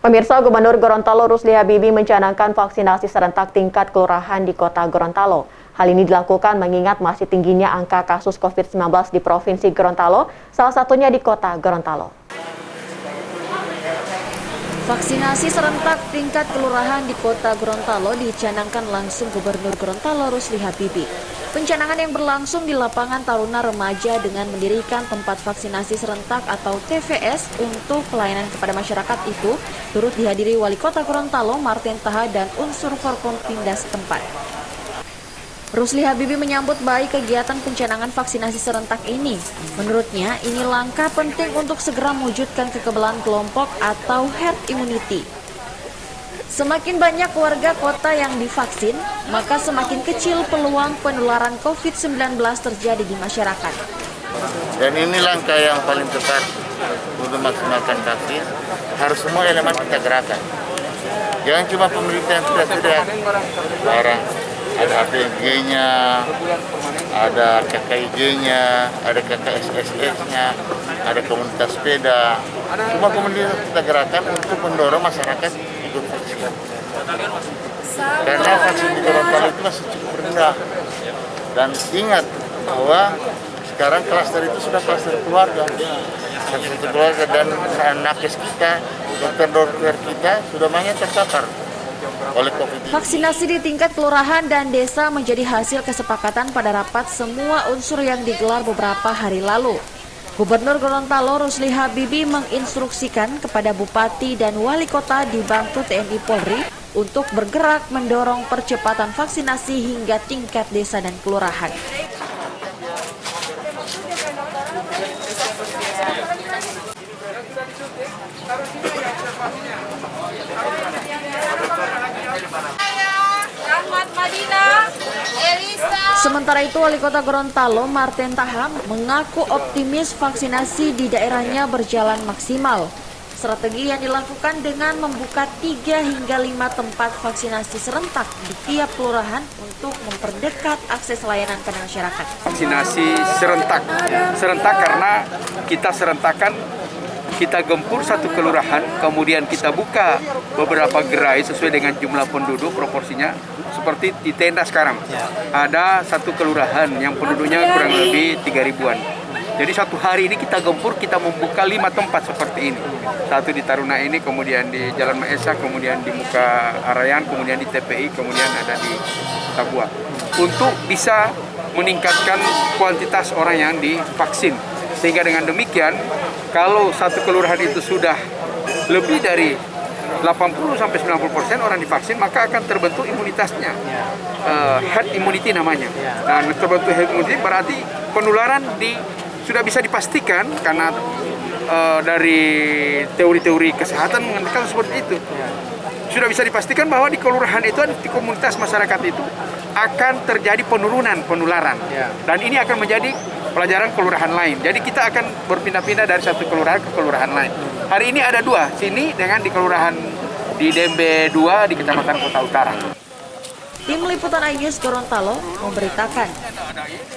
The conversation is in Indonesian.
Pemirsa, Gubernur Gorontalo Rusli Habibie mencanangkan vaksinasi serentak tingkat kelurahan di Kota Gorontalo. Hal ini dilakukan mengingat masih tingginya angka kasus COVID-19 di Provinsi Gorontalo, salah satunya di Kota Gorontalo. Vaksinasi serentak tingkat kelurahan di Kota Gorontalo dicanangkan langsung Gubernur Gorontalo Rusli Habibie. Pencanangan yang berlangsung di lapangan Taruna Remaja dengan mendirikan tempat vaksinasi serentak atau TVS untuk pelayanan kepada masyarakat itu turut dihadiri Wali Kota Gorontalo Martin Taha dan unsur Forkompimda setempat. Rusli Habibie menyambut baik kegiatan pencanangan vaksinasi serentak ini. Menurutnya, ini langkah penting untuk segera mewujudkan kekebalan kelompok atau herd immunity. Semakin banyak warga kota yang divaksin, maka semakin kecil peluang penularan COVID-19 terjadi di masyarakat. Dan ini langkah yang paling tepat untuk memaksimalkan vaksin. Harus semua elemen kita gerakan. Jangan cuma pemerintah yang sudah barang. Ada APG-nya, ada KKIG-nya, ada KKSSS-nya, ada komunitas sepeda. Semua komunitas kita gerakan untuk mendorong masyarakat ikut vaksin. Karena vaksin di Gorontalo itu masih cukup rendah. Dan ingat bahwa sekarang klaster itu sudah klaster keluarga. Klaster keluarga dan nakes kita, dokter-dokter kita sudah banyak terpapar oleh COVID. Vaksinasi di tingkat kelurahan dan desa menjadi hasil kesepakatan pada rapat semua unsur yang digelar beberapa hari lalu. Gubernur Gorontalo Rusli Habibie menginstruksikan kepada Bupati dan Wali Kota dibantu TNI Polri untuk bergerak mendorong percepatan vaksinasi hingga tingkat desa dan kelurahan. Sementara itu, Wali Kota Gorontalo Martin Taha mengaku optimis vaksinasi di daerahnya berjalan maksimal. Strategi yang dilakukan dengan membuka 3 hingga 5 tempat vaksinasi serentak di tiap kelurahan untuk memperdekat akses layanan ke masyarakat. Vaksinasi serentak karena kita serentakan, kita gempur satu kelurahan, kemudian kita buka beberapa gerai sesuai dengan jumlah penduduk proporsinya. Seperti di tenda sekarang, ada satu kelurahan yang penduduknya kurang lebih 3.000-an. Jadi satu hari ini kita gempur, kita membuka 5 tempat seperti ini. Satu di Taruna ini, kemudian di Jalan Maesa, kemudian di Muka Arayan, kemudian di TPI, kemudian ada di Tabua. Untuk bisa meningkatkan kuantitas orang yang divaksin. Sehingga dengan demikian, kalau satu kelurahan itu sudah lebih dari 80-90% orang divaksin, maka akan terbentuk imunitasnya, herd immunity namanya. Dan terbentuk herd immunity berarti penularan sudah bisa dipastikan karena dari teori-teori kesehatan mengatakan seperti itu. Sudah bisa dipastikan bahwa di kelurahan itu, di komunitas masyarakat itu akan terjadi penurunan penularan. Dan ini akan menjadi pelajaran kelurahan lain. Jadi kita akan berpindah-pindah dari satu kelurahan ke kelurahan lain. Hari ini ada 2, sini dengan di kelurahan di Dembe 2 di Kecamatan Kota Utara. Tim Liputan iNews Gorontalo memberitakan.